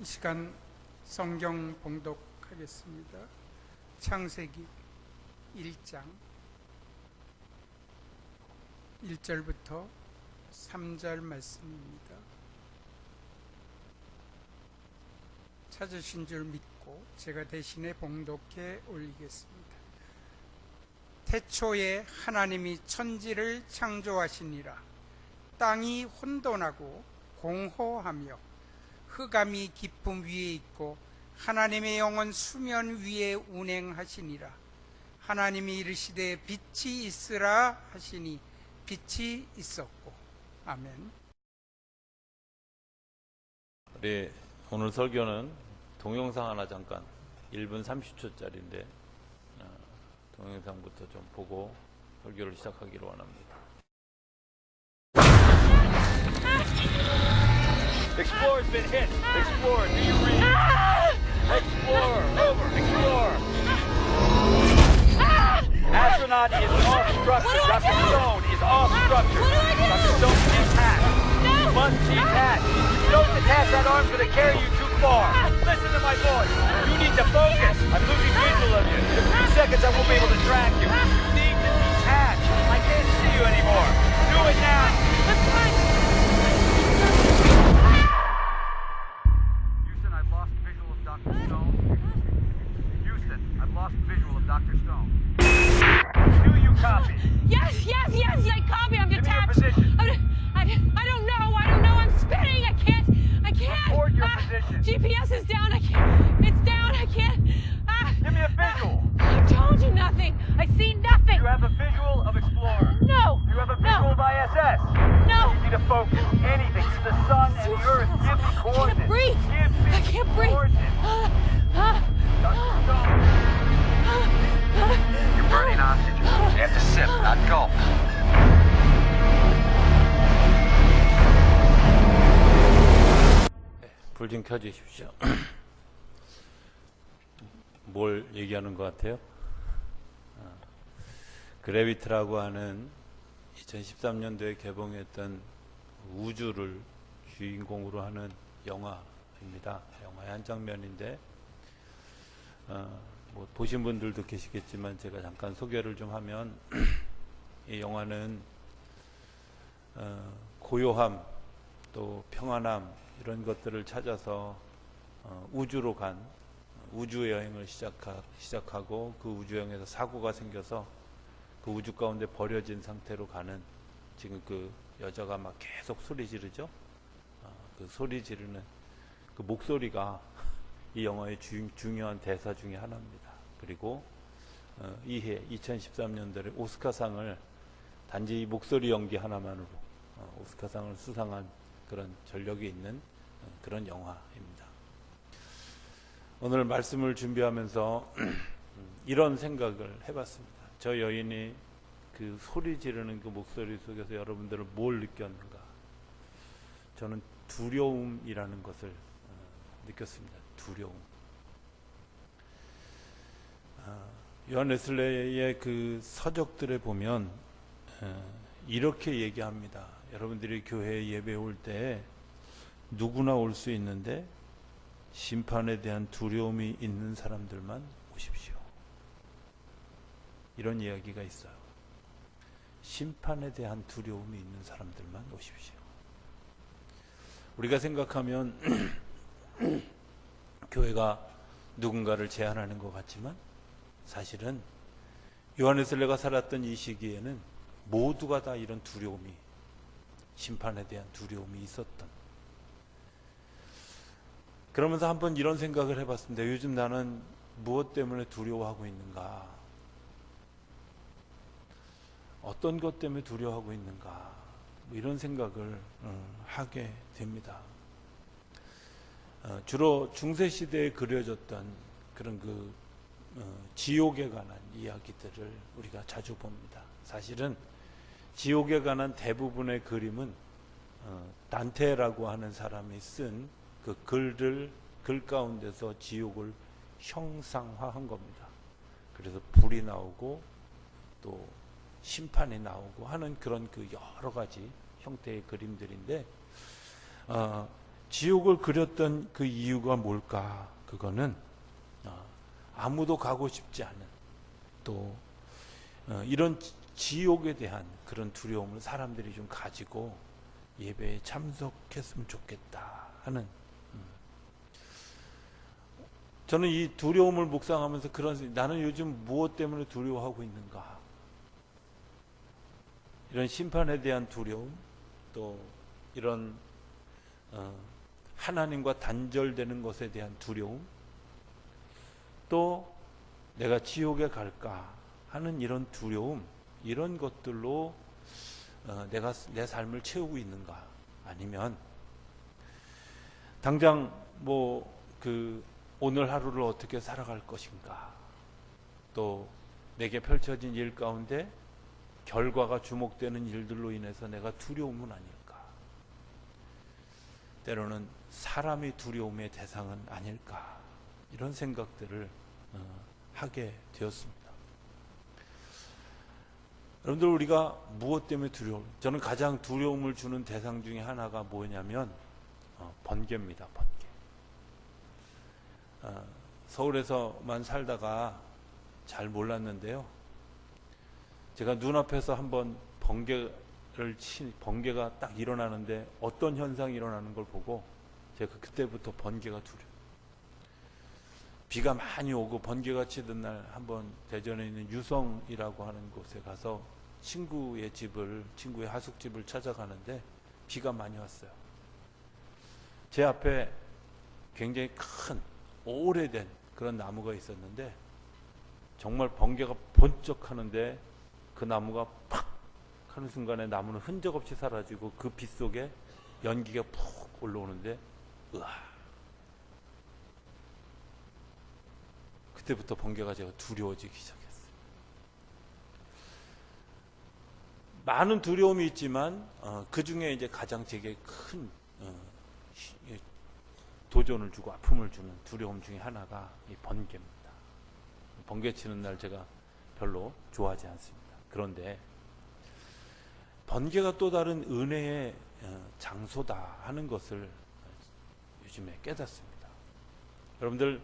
이 시간 성경 봉독하겠습니다. 창세기 1장 1절부터 3절 말씀입니다. 찾으신 줄 믿고 제가 대신에 봉독해 올리겠습니다. 태초에 하나님이 천지를 창조하시니라. 땅이 혼돈하고 공허하며 흑암이 깊음 위에 있고 하나님의 영은 수면 위에 운행하시니라. 하나님이 이르시되 빛이 있으라 하시니 빛이 있었고. 아멘. 우리 오늘 설교는 동영상 하나 잠깐 1분 30초짜리인데 동영상부터 좀 보고 설교를 시작하기로 원합니다. Explorer's been hit. Explorer, do you read? Explorer, over. Explorer. Astronaut is off structure. Dr. Stone is off structure. Dr. Stone detached. You must detach. If you don't detach, that arm's going to carry you too far. Listen to my voice. You need to focus. I'm losing visual of you. In a few seconds, I won't be able to track you. You need to detach. I can't see you anymore. Do it now. That's fine. Houston, I've lost visual of Dr. Stone. Houston, I've lost visual of Dr. Stone. Do you copy? Yes, I copy. I'm Give me your detached. position. I don't know. I'm spinning. I can't. Record your position. GPS is down. I can't. It's down. I can't. Give me a visual. I told you nothing. I see nothing. You have a visual of Explorer. No. You have a visual of ISS. No. You need to focus. Anything. The sun and the earth. Give me I coordinates. can't breathe. Give me I can't breathe. coordinates. Dr. Stone. You're burning oxygen. You have to sip, not gulp. 불 좀 켜주십시오. 뭘 얘기하는 것 같아요? 그래비티라고 하는 2013년도에 개봉했던 우주를 주인공으로 하는 영화입니다. 영화의 한 장면인데 뭐 보신 분들도 계시겠지만 제가 잠깐 소개를 좀 하면 이 영화는 고요함 또 평안함 이런 것들을 찾아서 우주로 간 우주 여행을 시작하고 그 우주 여행에서 사고가 생겨서 그 우주 가운데 버려진 상태로 가는 지금 그 여자가 막 계속 소리 지르죠. 그 소리 지르는 그 목소리가 이 영화의 중요한 대사 중에 하나입니다. 그리고 이해 2013년도에 오스카상을 단지 이 목소리 연기 하나만으로 오스카상을 수상한 그런 전력이 있는 그런 영화입니다. 오늘 말씀을 준비하면서 이런 생각을 해봤습니다. 저 여인이 그 소리 지르는 그 목소리 속에서 여러분들은 뭘 느꼈는가? 저는 두려움이라는 것을 느꼈습니다. 두려움. 요한 웨슬레이의 그 서적들에 보면 이렇게 얘기합니다. 여러분들이 교회에 예배 올 때 누구나 올 수 있는데 심판에 대한 두려움이 있는 사람들만 오십시오. 이런 이야기가 있어요. 심판에 대한 두려움이 있는 사람들만 오십시오. 우리가 생각하면 교회가 누군가를 제한하는 것 같지만 사실은 요한 웨슬레가 살았던 이 시기에는 모두가 다 이런 두려움이, 심판에 대한 두려움이 있었던. 그러면서 한번 이런 생각을 해봤습니다. 요즘 나는 무엇 때문에 두려워하고 있는가? 어떤 것 때문에 두려워하고 있는가? 뭐 이런 생각을 하게 됩니다. 주로 중세시대에 그려졌던 그런 그 지옥에 관한 이야기들을 우리가 자주 봅니다. 사실은 지옥에 관한 대부분의 그림은 단테라고 하는 사람이 쓴 그 글 가운데서 지옥을 형상화한 겁니다. 그래서 불이 나오고 또 심판이 나오고 하는 그런 그 여러 가지 형태의 그림들인데 지옥을 그렸던 그 이유가 뭘까? 그거는 아무도 가고 싶지 않은 또 이런 지옥에 대한 그런 두려움을 사람들이 좀 가지고 예배에 참석했으면 좋겠다 하는, 저는 이 두려움을 묵상하면서 나는 요즘 무엇 때문에 두려워하고 있는가? 이런 심판에 대한 두려움, 또 이런 하나님과 단절되는 것에 대한 두려움, 또 내가 지옥에 갈까 하는 이런 두려움, 이런 것들로 내가 내 삶을 채우고 있는가? 아니면 당장 오늘 하루를 어떻게 살아갈 것인가? 또 내게 펼쳐진 일 가운데 결과가 주목되는 일들로 인해서 내가 두려움은 아닐까? 때로는 사람이 두려움의 대상은 아닐까? 이런 생각들을 하게 되었습니다. 여러분들, 우리가 무엇 때문에 저는 가장 두려움을 주는 대상 중에 하나가 뭐냐면 번개입니다. 번개. 서울에서만 살다가 잘 몰랐는데요, 제가 눈앞에서 한번 번개가 딱 일어나는데 어떤 현상이 일어나는 걸 보고 제가 그때부터 번개가 두려워요. 비가 많이 오고 번개가 치던 날 한번 대전에 있는 유성이라고 하는 곳에 가서 친구의 하숙집을 찾아가는데 비가 많이 왔어요. 제 앞에 굉장히 큰 오래된 그런 나무가 있었는데 정말 번개가 번쩍 하는데 그 나무가 팍 하는 순간에 나무는 흔적 없이 사라지고 그 빛 속에 연기가 푹 올라오는데, 으아, 그때부터 번개가 제가 두려워지기 시작했어요. 많은 두려움이 있지만 그 중에 이제 가장 제게 큰 도전을 주고 아픔을 주는 두려움 중에 하나가 이 번개입니다. 번개 치는 날 제가 별로 좋아하지 않습니다. 그런데 번개가 또 다른 은혜의 장소다 하는 것을 요즘에 깨닫습니다. 여러분들,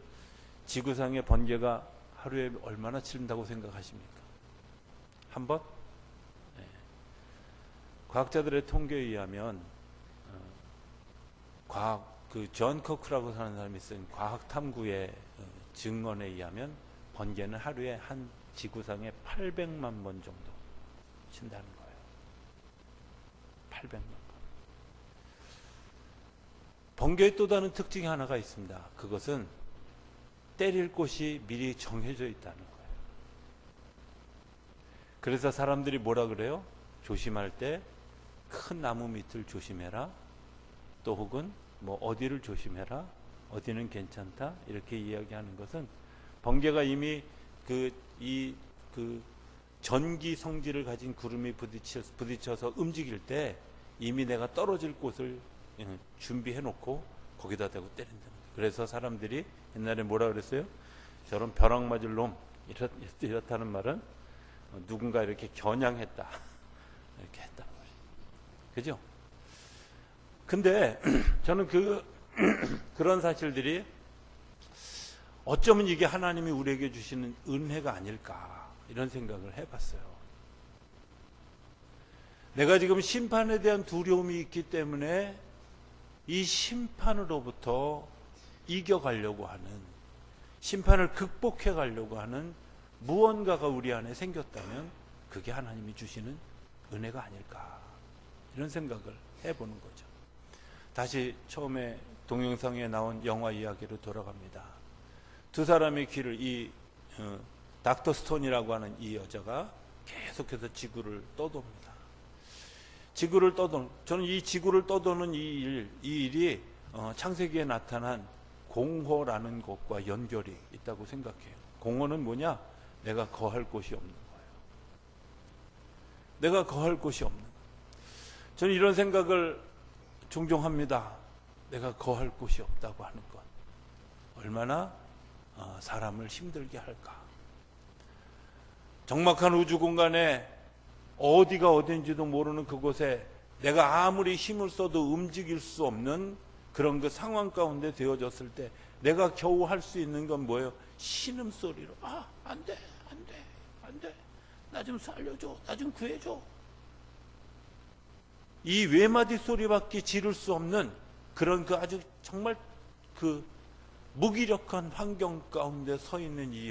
지구상의 번개가 하루에 얼마나 치른다고 생각하십니까? 한 번? 네. 과학자들의 통계에 의하면 존 커크라고 하는 사람이 쓴 과학 탐구의 증언에 의하면 번개는 하루에 한 지구상에 800만 번 정도 친다는 거예요. 800만 번. 번개의 또 다른 특징이 하나가 있습니다. 그것은 때릴 곳이 미리 정해져 있다는 거예요. 그래서 사람들이 뭐라 그래요? 조심할 때 큰 나무 밑을 조심해라, 또 혹은 어디를 조심해라, 어디는 괜찮다, 이렇게 이야기하는 것은 번개가 이미 전기 성질을 가진 구름이 부딪혀서 움직일 때 이미 내가 떨어질 곳을 준비해 놓고 거기다 대고 때린다는 거예요. 그래서 사람들이 옛날에 뭐라 그랬어요? 저런 벼락 맞을 놈, 이렇다는 말은 누군가 이렇게 겨냥했다, 이렇게 했단 말이에요. 그죠? 근데 저는 그런 사실들이 어쩌면 이게 하나님이 우리에게 주시는 은혜가 아닐까, 이런 생각을 해봤어요. 내가 지금 심판에 대한 두려움이 있기 때문에 이 심판으로부터 이겨가려고 하는, 심판을 극복해 가려고 하는 무언가가 우리 안에 생겼다면 그게 하나님이 주시는 은혜가 아닐까, 이런 생각을 해보는 거죠. 다시 처음에 동영상에 나온 영화 이야기로 돌아갑니다. 두 사람의 길을 닥터 스톤이라고 하는 이 여자가 계속해서 지구를 떠돕니다. 저는 이 지구를 떠도는 이 일이 창세기에 나타난 공허라는 것과 연결이 있다고 생각해요. 공허는 뭐냐? 내가 거할 곳이 없는 거예요. 내가 거할 곳이 없는 거예요. 저는 이런 생각을 종종 합니다. 내가 거할 곳이 없다고 하는 것, 얼마나 사람을 힘들게 할까. 적막한 우주 공간에 어디가 어딘지도 모르는 그곳에 내가 아무리 힘을 써도 움직일 수 없는 그런 그 상황 가운데 되어졌을 때 내가 겨우 할 수 있는 건 뭐예요? 신음소리로 안 돼. 나 좀 살려줘. 나 좀 구해줘. 이 외마디 소리밖에 지를 수 없는 그런 그 아주 정말 그 무기력한 환경 가운데 서 있는 이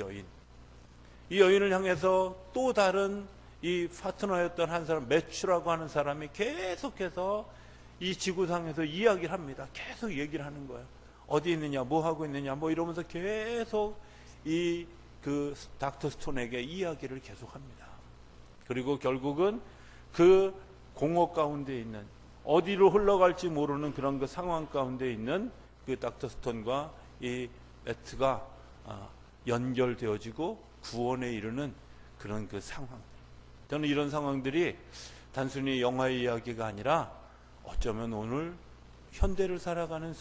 여인을 향해서 또 다른 이 파트너였던 한 사람, 매추라고 하는 사람이 계속해서 이 지구상에서 이야기를 합니다. 계속 얘기를 하는 거예요. 어디 있느냐, 뭐 하고 있느냐, 뭐 이러면서 계속 이 그 닥터 스톤에게 이야기를 계속합니다. 그리고 결국은 그 공허 가운데 있는, 어디로 흘러갈지 모르는 그런 그 상황 가운데 있는 그 닥터 스톤과 이 매트가 연결되어지고 구원에 이르는 그런 그 상황. 저는 이런 상황들이 단순히 영화의 이야기가 아니라 어쩌면 오늘 현대를 살아가는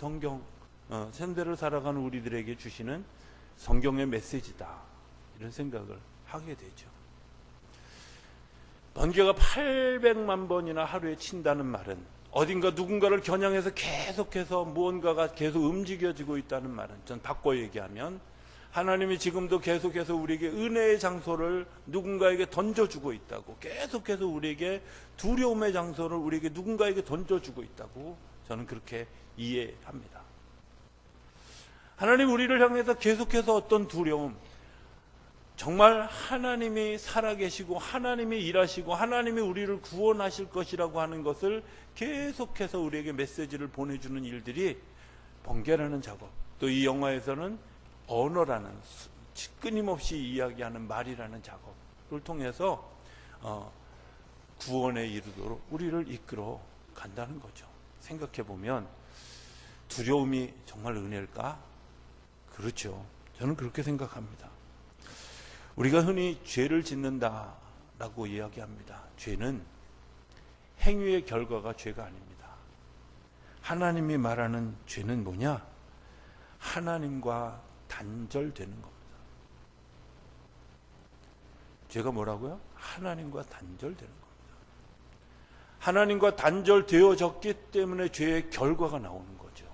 현대를 살아가는 우리들에게 주시는 성경의 메시지다, 이런 생각을 하게 되죠. 번개가 800만 번이나 하루에 친다는 말은, 어딘가 누군가를 겨냥해서 계속해서 무언가가 계속 움직여지고 있다는 말은, 전 바꿔 얘기하면 하나님이 지금도 계속해서 우리에게 은혜의 장소를 누군가에게 던져주고 있다고, 계속해서 우리에게 두려움의 장소를 우리에게 누군가에게 던져주고 있다고 저는 그렇게 이해합니다. 하나님 우리를 향해서 계속해서 어떤 두려움, 정말 하나님이 살아계시고 하나님이 일하시고 하나님이 우리를 구원하실 것이라고 하는 것을 계속해서 우리에게 메시지를 보내주는 일들이 번개라는 작업, 또 이 영화에서는 언어라는, 끊임없이 이야기하는 말이라는 작업을 통해서 구원에 이르도록 우리를 이끌어 간다는 거죠. 생각해 보면 두려움이 정말 은혜일까? 그렇죠. 저는 그렇게 생각합니다. 우리가 흔히 죄를 짓는다라고 이야기합니다. 죄는 행위의 결과가 죄가 아닙니다. 하나님이 말하는 죄는 뭐냐? 하나님과 단절되는 겁니다. 죄가 뭐라고요? 하나님과 단절되는 겁니다. 하나님과 단절되어졌기 때문에 죄의 결과가 나오는 거죠.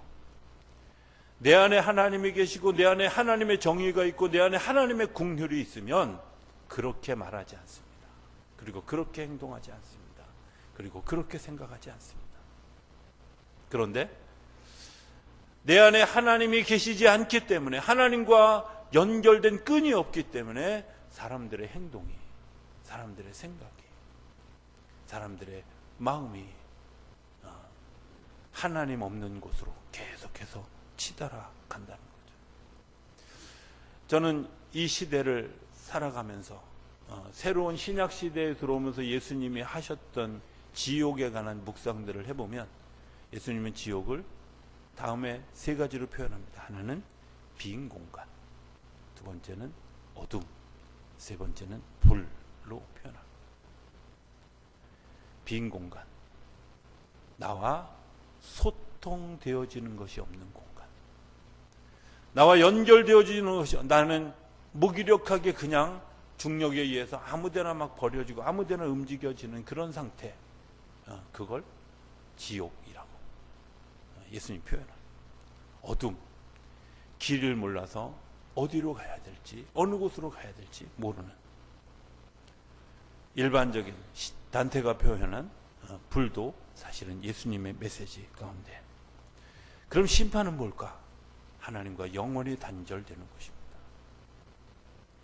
내 안에 하나님이 계시고 내 안에 하나님의 정의가 있고 내 안에 하나님의 긍휼이 있으면 그렇게 말하지 않습니다. 그리고 그렇게 행동하지 않습니다. 그리고 그렇게 생각하지 않습니다. 그런데 내 안에 하나님이 계시지 않기 때문에, 하나님과 연결된 끈이 없기 때문에 사람들의 행동이, 사람들의 생각이, 사람들의 마음이 하나님 없는 곳으로 계속해서 치달아 간다는 거죠. 저는 이 시대를 살아가면서 새로운 신약 시대에 들어오면서 예수님이 하셨던 지옥에 관한 묵상들을 해보면, 예수님은 지옥을 다음에 세 가지로 표현합니다. 하나는 빈 공간, 두 번째는 어둠, 세 번째는 불로 표현합니다. 빈 공간, 나와 소통되어지는 것이 없는 공간, 나와 연결되어지는 것이, 나는 무기력하게 그냥 중력에 의해서 아무데나 막 버려지고 아무데나 움직여지는 그런 상태, 그걸 지옥이라고 예수님 표현합니다. 어둠, 길을 몰라서 어디로 가야 될지, 어느 곳으로 가야 될지 모르는, 일반적인 단테가 표현한 불도 사실은 예수님의 메시지 가운데. 그럼 심판은 뭘까? 하나님과 영원히 단절되는 것입니다.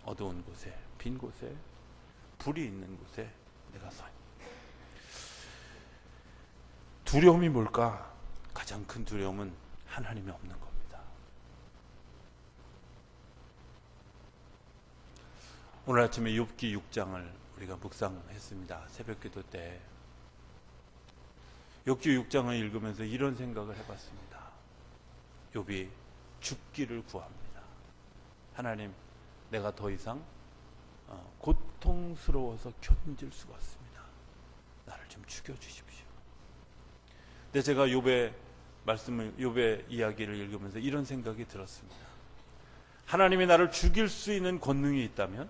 어두운 곳에, 빈 곳에, 불이 있는 곳에 내가 서 있는. 두려움이 뭘까? 가장 큰 두려움은 하나님이 없는 겁니다. 오늘 아침에 욥기 6장을 우리가 묵상했습니다. 새벽기도 때 욥기 6장을 읽으면서 이런 생각을 해봤습니다. 욥이 죽기를 구합니다. 하나님, 내가 더 이상 고통스러워서 견딜 수가 없습니다. 나를 좀 죽여주십시오. 근데 제가 욥의 말씀을, 욥의 이야기를 읽으면서 이런 생각이 들었습니다. 하나님이 나를 죽일 수 있는 권능이 있다면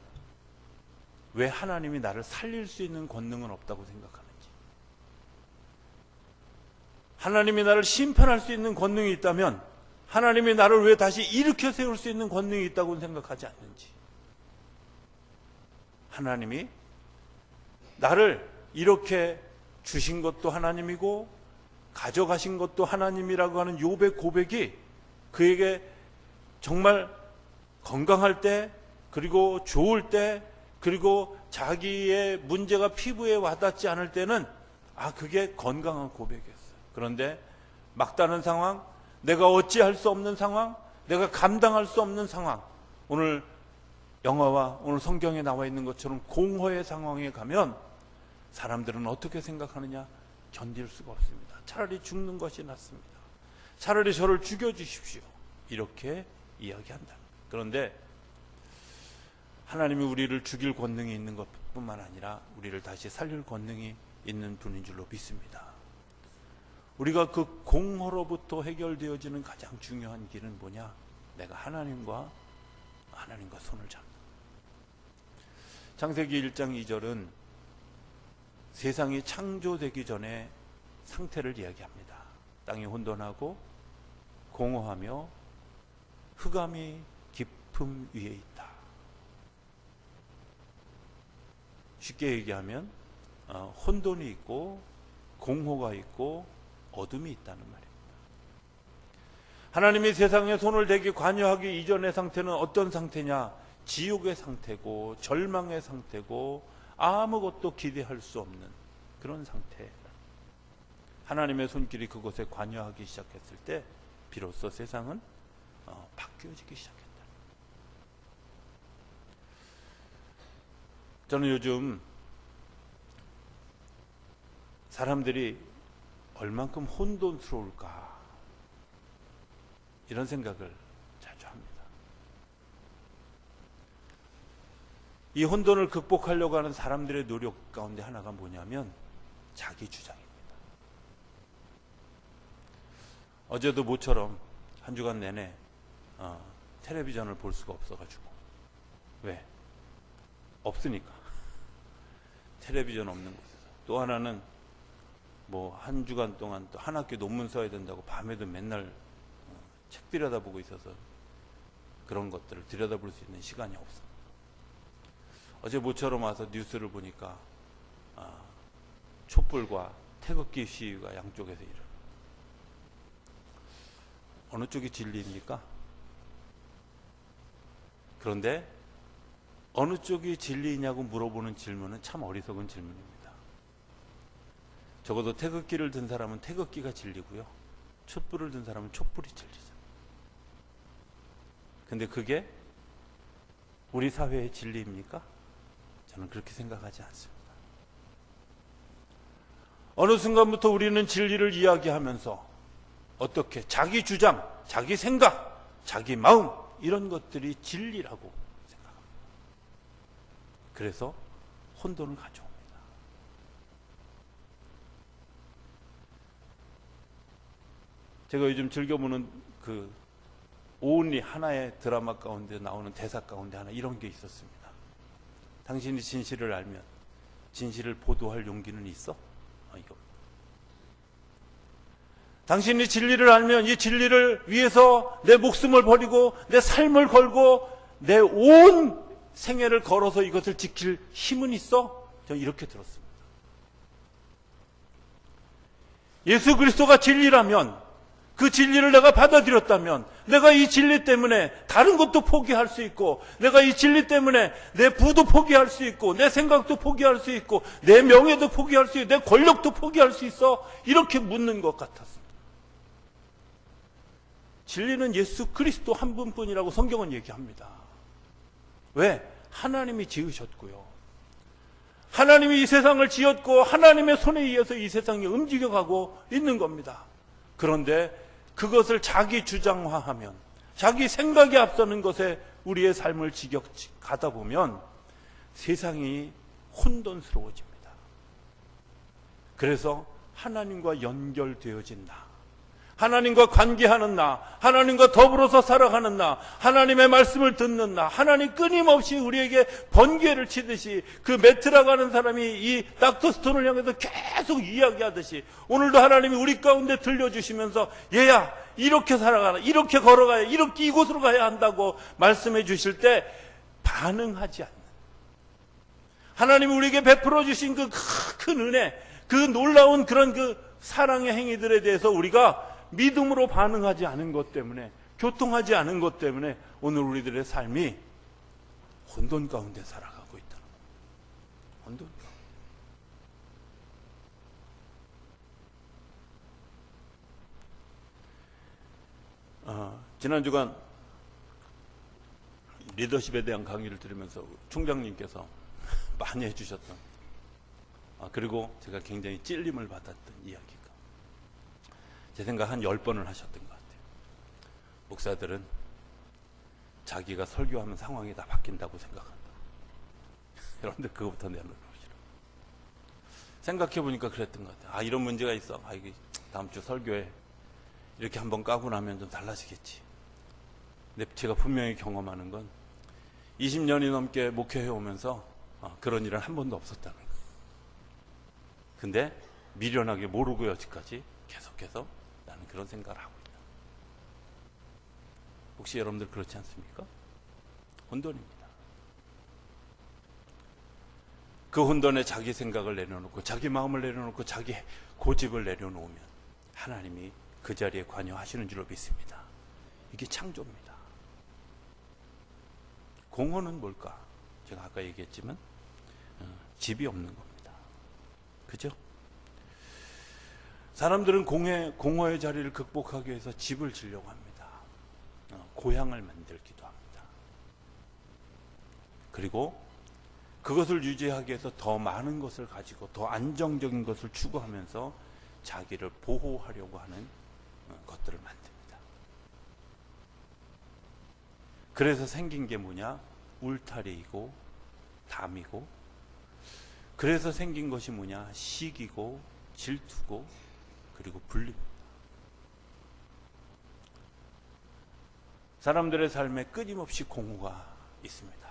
왜 하나님이 나를 살릴 수 있는 권능은 없다고 생각하는지. 하나님이 나를 심판할 수 있는 권능이 있다면 하나님이 나를 왜 다시 일으켜 세울 수 있는 권능이 있다고 생각하지 않는지, 하나님이 나를 이렇게 주신 것도 하나님이고 가져가신 것도 하나님이라고 하는 욥의 고백이 그에게 정말 건강할 때, 그리고 좋을 때, 그리고 자기의 문제가 피부에 와닿지 않을 때는 그게 건강한 고백이었어요. 그런데 막다른 상황, 내가 어찌할 수 없는 상황, 내가 감당할 수 없는 상황, 오늘 영화와 오늘 성경에 나와 있는 것처럼 공허의 상황에 가면 사람들은 어떻게 생각하느냐? 견딜 수가 없습니다. 차라리 죽는 것이 낫습니다. 차라리 저를 죽여주십시오. 이렇게 이야기한다. 그런데 하나님이 우리를 죽일 권능이 있는 것뿐만 아니라 우리를 다시 살릴 권능이 있는 분인 줄로 믿습니다. 우리가 그 공허로부터 해결되어지는 가장 중요한 길은 뭐냐? 내가 하나님과 손을 잡는. 창세기 1장 2절은 세상이 창조되기 전에 상태를 이야기합니다. 땅이 혼돈하고 공허하며 흑암이 깊음 위에 있다. 쉽게 얘기하면 혼돈이 있고 공허가 있고 어둠이 있다는 말입니다. 하나님이 세상에 손을 대기 관여하기 이전의 상태는 어떤 상태냐? 지옥의 상태고 절망의 상태고 아무것도 기대할 수 없는 그런 상태. 하나님의 손길이 그곳에 관여하기 시작했을 때 비로소 세상은 바뀌어지기 시작했다. 저는 요즘 사람들이 얼만큼 혼돈스러울까 이런 생각을 자주 합니다. 이 혼돈을 극복하려고 하는 사람들의 노력 가운데 하나가 뭐냐면 자기 주장입니다. 어제도 모처럼 한 주간 내내 텔레비전을 볼 수가 없어가지고. 왜? 없으니까. 텔레비전 없는 곳에서. 또 하나는 뭐 한 주간 동안 또 한 학기 논문 써야 된다고 밤에도 맨날 책 들여다보고 있어서 그런 것들을 들여다볼 수 있는 시간이 없어. 어제 모처럼 와서 뉴스를 보니까 촛불과 태극기 시위가 양쪽에서 일어나. 어느 쪽이 진리입니까? 그런데 어느 쪽이 진리이냐고 물어보는 질문은 참 어리석은 질문입니다. 적어도 태극기를 든 사람은 태극기가 진리고요, 촛불을 든 사람은 촛불이 진리죠. 근데 그게 우리 사회의 진리입니까? 저는 그렇게 생각하지 않습니다. 어느 순간부터 우리는 진리를 이야기하면서 어떻게 자기 주장, 자기 생각, 자기 마음 이런 것들이 진리라고 생각합니다. 그래서 혼돈을 가져옵니다. 제가 요즘 즐겨보는 그 온리 하나의 드라마 가운데 나오는 대사 가운데 하나 이런 게 있었습니다. 당신이 진실을 알면 진실을 보도할 용기는 있어? 이거. 당신이 진리를 알면 이 진리를 위해서 내 목숨을 버리고 내 삶을 걸고 내 온 생애를 걸어서 이것을 지킬 힘은 있어? 저는 이렇게 들었습니다. 예수 그리스도가 진리라면, 그 진리를 내가 받아들였다면 내가 이 진리 때문에 다른 것도 포기할 수 있고, 내가 이 진리 때문에 내 부도 포기할 수 있고, 내 생각도 포기할 수 있고, 내 명예도 포기할 수 있고, 내 권력도 포기할 수 있어? 이렇게 묻는 것 같았습니다. 진리는 예수 그리스도 한 분뿐이라고 성경은 얘기합니다. 왜? 하나님이 지으셨고요, 하나님이 이 세상을 지었고 하나님의 손에 의해서 이 세상이 움직여가고 있는 겁니다. 그런데 그것을 자기 주장화하면, 자기 생각에 앞서는 것에 우리의 삶을 가다 보면 세상이 혼돈스러워집니다. 그래서 하나님과 연결되어진 나, 하나님과 관계하는 나, 하나님과 더불어서 살아가는 나, 하나님의 말씀을 듣는 나, 하나님 끊임없이 우리에게 번개를 치듯이 그 메트라고 하는 사람이 이 닥터 스톤을 향해서 계속 이야기하듯이 오늘도 하나님이 우리 가운데 들려주시면서 얘야 이렇게 살아가라, 이렇게 걸어가야, 이렇게 이곳으로 가야 한다고 말씀해 주실 때 반응하지 않는, 하나님이 우리에게 베풀어 주신 그 큰 은혜, 그 놀라운 그런 그 사랑의 행위들에 대해서 우리가 믿음으로 반응하지 않은 것 때문에, 교통하지 않은 것 때문에 오늘 우리들의 삶이 혼돈 가운데 살아가고 있다는 거예요. 혼돈 가운데. 지난 주간 리더십에 대한 강의를 들으면서 총장님께서 많이 해주셨던, 그리고 제가 굉장히 찔림을 받았던 이야기가, 제 생각 한 10번을 하셨던 것 같아요. 목사들은 자기가 설교하면 상황이 다 바뀐다고 생각한다. 여러분들 그거부터 내놓으시라고. 생각해보니까 그랬던 것 같아요. 이런 문제가 있어. 이게 다음 주 설교에 이렇게 한번 까고 나면 좀 달라지겠지. 근데 제가 분명히 경험하는 건 20년이 넘게 목회해 오면서 그런 일은 한 번도 없었다는 거예요. 근데 미련하게 모르고 여지까지 계속해서 나는 그런 생각을 하고 있다. 혹시 여러분들 그렇지 않습니까? 혼돈입니다. 그 혼돈에 자기 생각을 내려놓고, 자기 마음을 내려놓고, 자기 고집을 내려놓으면 하나님이 그 자리에 관여하시는 줄로 믿습니다. 이게 창조입니다. 공허는 뭘까? 제가 아까 얘기했지만 집이 없는 겁니다. 그죠? 사람들은 공허의 자리를 극복하기 위해서 집을 지려고 합니다. 고향을 만들기도 합니다. 그리고 그것을 유지하기 위해서 더 많은 것을 가지고 더 안정적인 것을 추구하면서 자기를 보호하려고 하는 것들을 만듭니다. 그래서 생긴 게 뭐냐? 울타리이고 담이고, 그래서 생긴 것이 뭐냐? 시기고 질투고 그리고 불립니다. 사람들의 삶에 끊임없이 공허가 있습니다.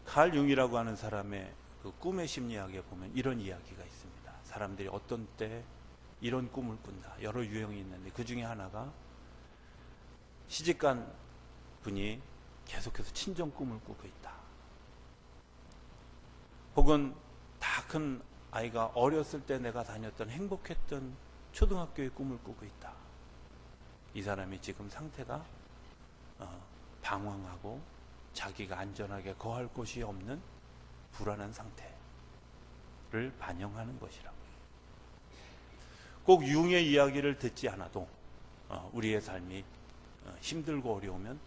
칼 융이라고 하는 사람의 그 꿈의 심리학에 보면 이런 이야기가 있습니다. 사람들이 어떤 때 이런 꿈을 꾼다. 여러 유형이 있는데 그 중에 하나가 시집간 분이 계속해서 친정 꿈을 꾸고 있다. 혹은 다 큰 아이가 어렸을 때 내가 다녔던 행복했던 초등학교의 꿈을 꾸고 있다. 이 사람이 지금 상태가 방황하고 자기가 안전하게 거할 곳이 없는 불안한 상태를 반영하는 것이라고. 꼭 융의 이야기를 듣지 않아도 우리의 삶이 힘들고 어려우면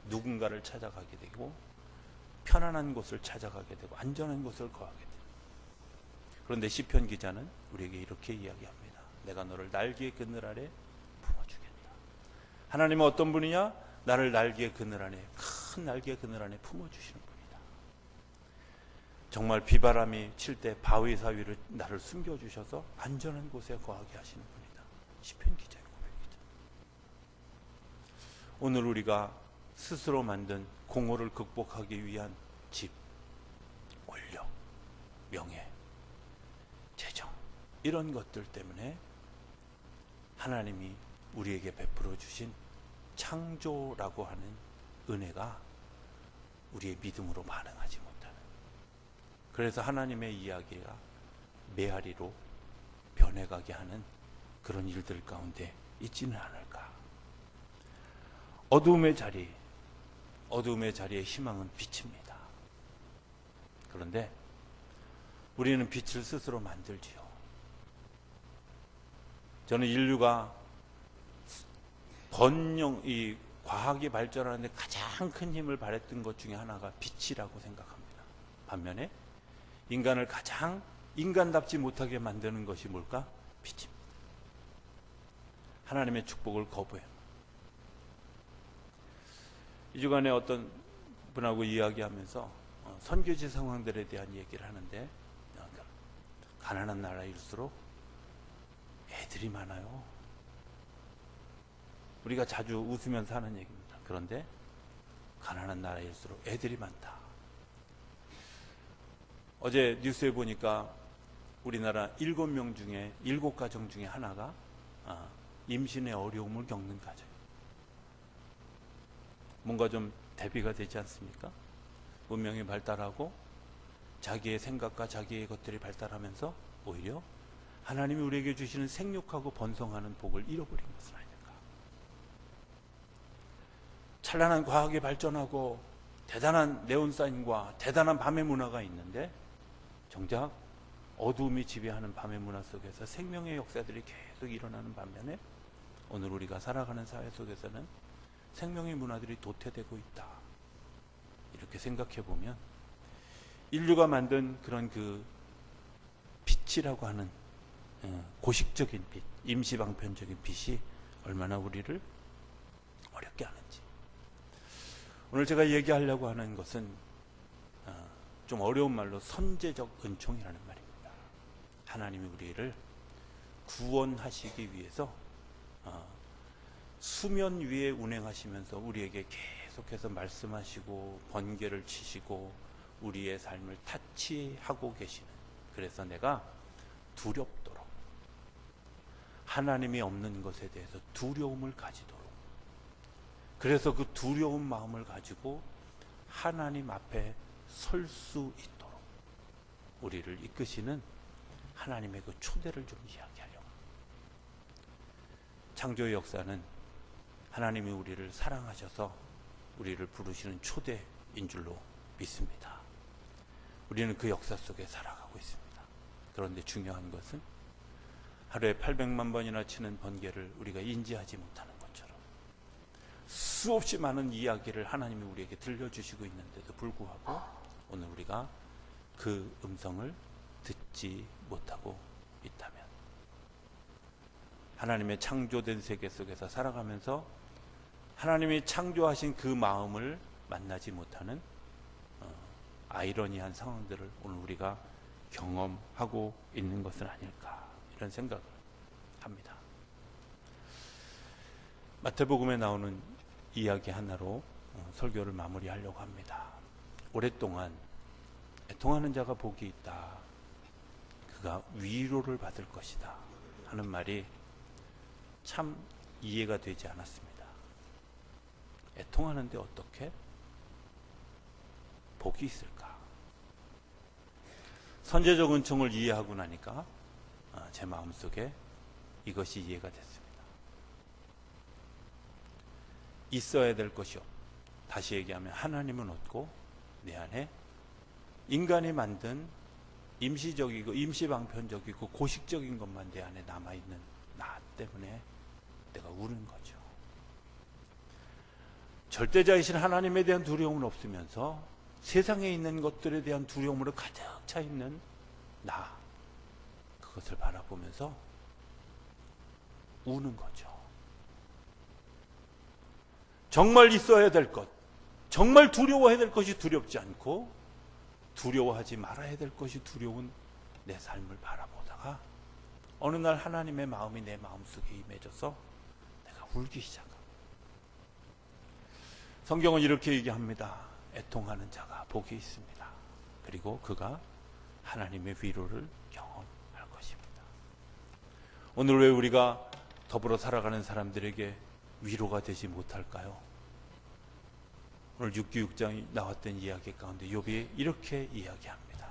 누군가를 찾아가게 되고 편안한 곳을 찾아가게 되고 안전한 곳을 거하게 됩니다. 그런데 시편 기자는 우리에게 이렇게 이야기합니다. 내가 너를 날개의 그늘 아래 품어주겠다. 하나님은 어떤 분이냐? 나를 날개의 그늘 안에, 큰 날개의 그늘 안에 품어주시는 분이다. 정말 비바람이 칠 때 바위 사이로 나를 숨겨주셔서 안전한 곳에 거하게 하시는 분이다. 시편 기자의 고백이죠. 오늘 우리가 스스로 만든 공허를 극복하기 위한 집, 권력, 명예, 재정, 이런 것들 때문에 하나님이 우리에게 베풀어 주신 창조라고 하는 은혜가 우리의 믿음으로 반응하지 못하는, 그래서 하나님의 이야기가 메아리로 변해가게 하는 그런 일들 가운데 있지는 않을까. 어두움의 자리에 희망은 빛입니다. 그런데 우리는 빛을 스스로 만들지요. 저는 인류가 이 과학이 발전하는데 가장 큰 힘을 발휘했던 것 중에 하나가 빛이라고 생각합니다. 반면에 인간을 가장 인간답지 못하게 만드는 것이 뭘까? 빛입니다. 하나님의 축복을 거부해요. 이 주간에 어떤 분하고 이야기하면서 선교지 상황들에 대한 얘기를 하는데 가난한 나라일수록 애들이 많아요. 우리가 자주 웃으면서 하는 얘기입니다. 그런데 가난한 나라일수록 애들이 많다. 어제 뉴스에 보니까 우리나라 7명 중에 7가정 중에 하나가 임신의 어려움을 겪는 가정. 뭔가 좀 대비가 되지 않습니까? 문명이 발달하고 자기의 생각과 자기의 것들이 발달하면서 오히려 하나님이 우리에게 주시는 생육하고 번성하는 복을 잃어버린 것은 아닐까. 찬란한 과학이 발전하고 대단한 네온사인과 대단한 밤의 문화가 있는데 정작 어두움이 지배하는 밤의 문화 속에서 생명의 역사들이 계속 일어나는 반면에 오늘 우리가 살아가는 사회 속에서는 생명의 문화들이 도태되고 있다. 이렇게 생각해 보면 인류가 만든 그런 그 빛이라고 하는 고식적인 빛, 임시방편적인 빛이 얼마나 우리를 어렵게 하는지. 오늘 제가 얘기하려고 하는 것은 좀 어려운 말로 선제적 은총이라는 말입니다. 하나님이 우리를 구원하시기 위해서 수면 위에 운행하시면서 우리에게 계속해서 말씀하시고 번개를 치시고 우리의 삶을 타치하고 계시는, 그래서 내가 두렵도록, 하나님이 없는 것에 대해서 두려움을 가지도록, 그래서 그 두려운 마음을 가지고 하나님 앞에 설 수 있도록 우리를 이끄시는 하나님의 그 초대를 좀 이야기하려고 합니다. 창조의 역사는 하나님이 우리를 사랑하셔서 우리를 부르시는 초대인 줄로 믿습니다. 우리는 그 역사 속에 살아가고 있습니다. 그런데 중요한 것은 하루에 800만 번이나 치는 번개를 우리가 인지하지 못하는 것처럼 수없이 많은 이야기를 하나님이 우리에게 들려주시고 있는데도 불구하고 오늘 우리가 그 음성을 듣지 못하고 있다면, 하나님의 창조된 세계 속에서 살아가면서 하나님이 창조하신 그 마음을 만나지 못하는 아이러니한 상황들을 오늘 우리가 경험하고 있는 것은 아닐까, 이런 생각을 합니다. 마태복음에 나오는 이야기 하나로 설교를 마무리하려고 합니다. 오랫동안 애통하는 자가 복이 있다, 그가 위로를 받을 것이다 하는 말이 참 이해가 되지 않았습니다. 애통하는데 어떻게 복이 있을까? 선제적 은총을 이해하고 나니까 제 마음속에 이것이 이해가 됐습니다. 있어야 될 것이 없다. 다시 얘기하면 하나님은 없고 내 안에 인간이 만든 임시적이고 임시방편적이고 고식적인 것만 내 안에 남아있는 나 때문에 내가 우는 거죠. 절대자이신 하나님에 대한 두려움은 없으면서 세상에 있는 것들에 대한 두려움으로 가득 차 있는 나, 그것을 바라보면서 우는 거죠. 정말 있어야 될 것, 정말 두려워해야 될 것이 두렵지 않고 두려워하지 말아야 될 것이 두려운 내 삶을 바라보다가 어느 날 하나님의 마음이 내 마음속에 임해져서 내가 울기 시작합니다. 성경은 이렇게 얘기합니다. 애통하는 자가 복이 있습니다. 그리고 그가 하나님의 위로를 경험할 것입니다. 오늘 왜 우리가 더불어 살아가는 사람들에게 위로가 되지 못할까요? 오늘 6기6장이 나왔던 이야기 가운데 욥이 이렇게 이야기합니다.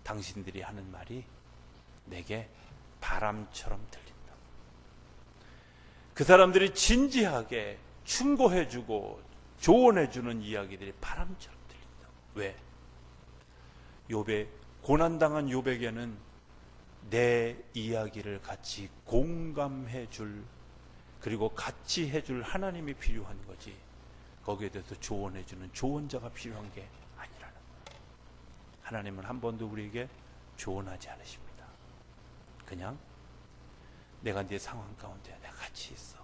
당신들이 하는 말이 내게 바람처럼 들린다. 그 사람들이 진지하게 충고해주고 조언해주는 이야기들이 바람처럼 들린다. 왜? 욥의 고난당한 욥에게는 내 이야기를 같이 공감해줄, 그리고 같이 해줄 하나님이 필요한 거지, 거기에 대해서 조언해주는 조언자가 필요한 게 아니라는 거예요. 하나님은 한 번도 우리에게 조언하지 않으십니다. 그냥 내가 네 상황 가운데 내가 같이 있어,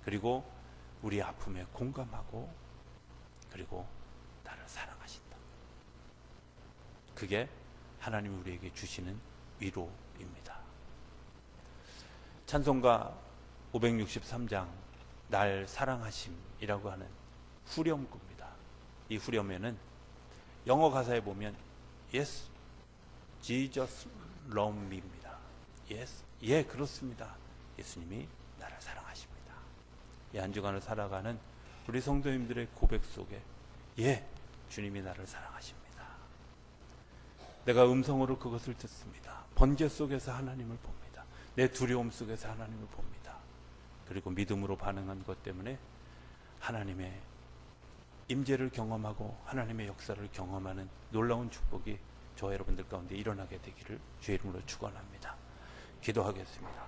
그리고 우리 아픔에 공감하고, 그리고 나를 사랑하신다. 그게 하나님이 우리에게 주시는 위로입니다. 찬송가 563장 날 사랑하심이라고 하는 후렴구입니다. 이 후렴에는 영어 가사에 보면 Yes, Jesus love me입니다. Yes, 예, 그렇습니다. 예수님이 나를 사랑하십니다. 이 한 주간을 살아가는 우리 성도님들의 고백 속에 예, 주님이 나를 사랑하십니다. 내가 음성으로 그것을 듣습니다. 번개 속에서 하나님을 봅니다. 내 두려움 속에서 하나님을 봅니다. 그리고 믿음으로 반응한 것 때문에 하나님의 임재를 경험하고 하나님의 역사를 경험하는 놀라운 축복이 저와 여러분들 가운데 일어나게 되기를 주의 이름으로 축원합니다. 기도하겠습니다.